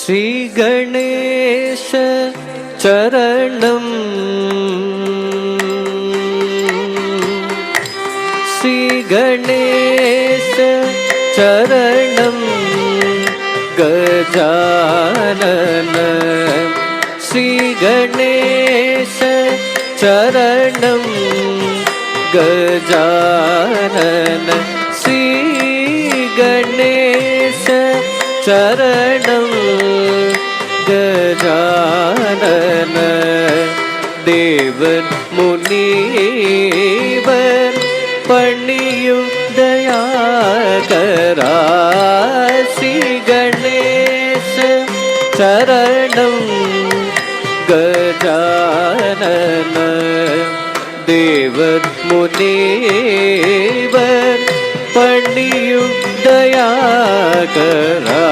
श्री गणेश चरणम श्री गणेश चरणम गजानन श्री गणेश चरणम गजानन श्री गणेश चरणम गजानन देवन मुनिवर पणियु दया करा श्री गणेश चरणम गजानन देवन मुनिवर पणियु दया करा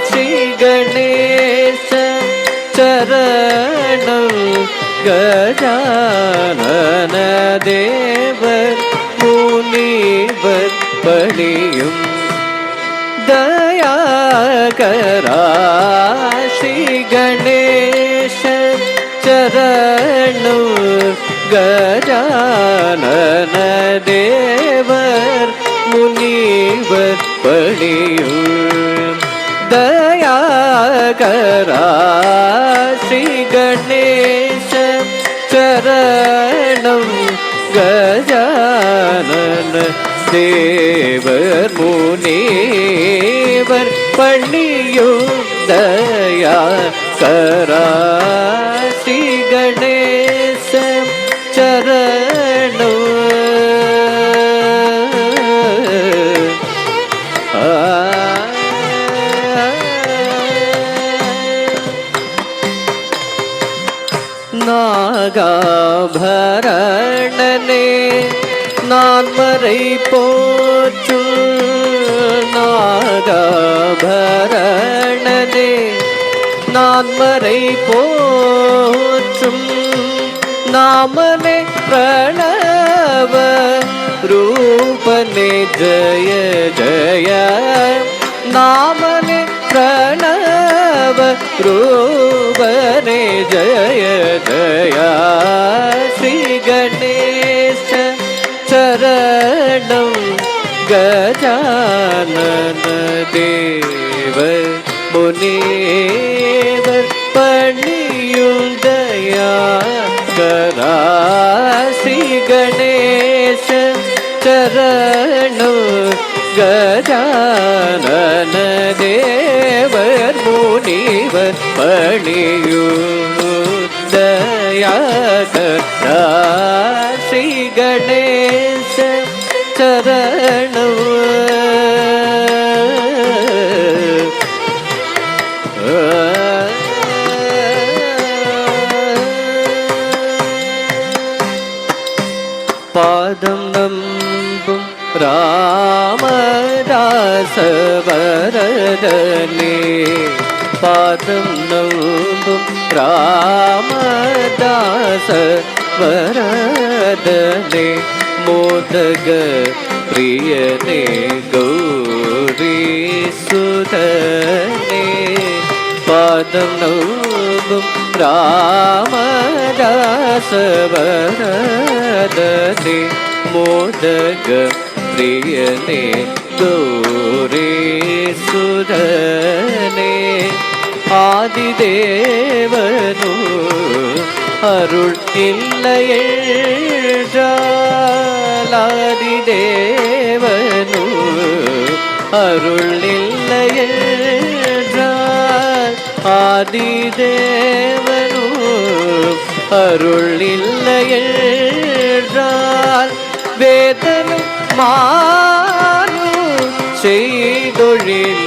श्री गणेश चरणम गजानन देवर मुनिवर पणियु दया करा श्री गणेश चरणम गजानन देवर मुनिवर पणियु दया करा श्री गणेश चरणम गजानन देवर मुनिवर पणियु दया करा श्री गणेश चरणम நாகாபரணனே நான் மறை போற்றும் நாகாபரணனே நான் மறை போற்றும் நாமனே பிரணவ ரூபனே ஜய ஜய நாமனே பிரணவ ரூபனே ஜய ஜய ஸ்ரீ கணேச சரணம் கஜானன தேவ முனிவர் பணியும் தயா கரா ஸ்ரீ கணேச சரணம் கஜானன தேவர் முனிவர் பணியும் தயா கரா ஸ்ரீ கணேச சரணம் பாதம் நம்பும் ராமதாச வரதனே பாதம் நம்பும் ராமதாச வரதனே மோதக பிரியனே கௌரி சுதனே பாதம் நம்பும் ராமதாச வரதனே மோதக பிரியனே கௌரி சுதனே ஆதிதேவனு அருள் இல்லையென்றால் ஆதிதேவனு அருள் இல்லையென்றால் ஆதிதேவனு அருள் இல்லையென்றால் வேதனும் மானு செய்தொழிலுள்ளோ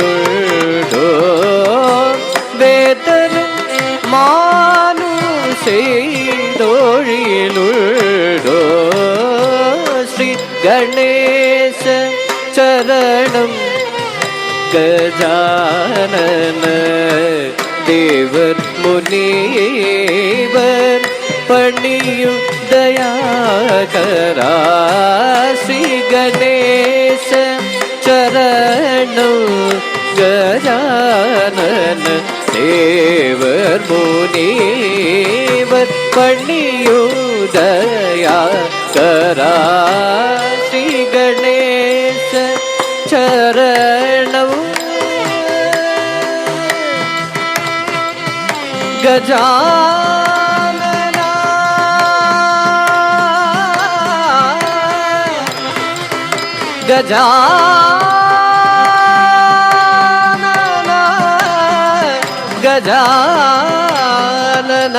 வேதனும் மானு செய்தொழிலுள்ளோ ஸ்ரீ கணேச சரணம் கஜானன தேவர் முனிவர் பணியும் दया करा श्री गणेश चरण கஜானன தேவர் முனிவர் பணியுதயா கரா ஸ்ரீ கணேச சரணம் கஜானன கஜானன கஜானன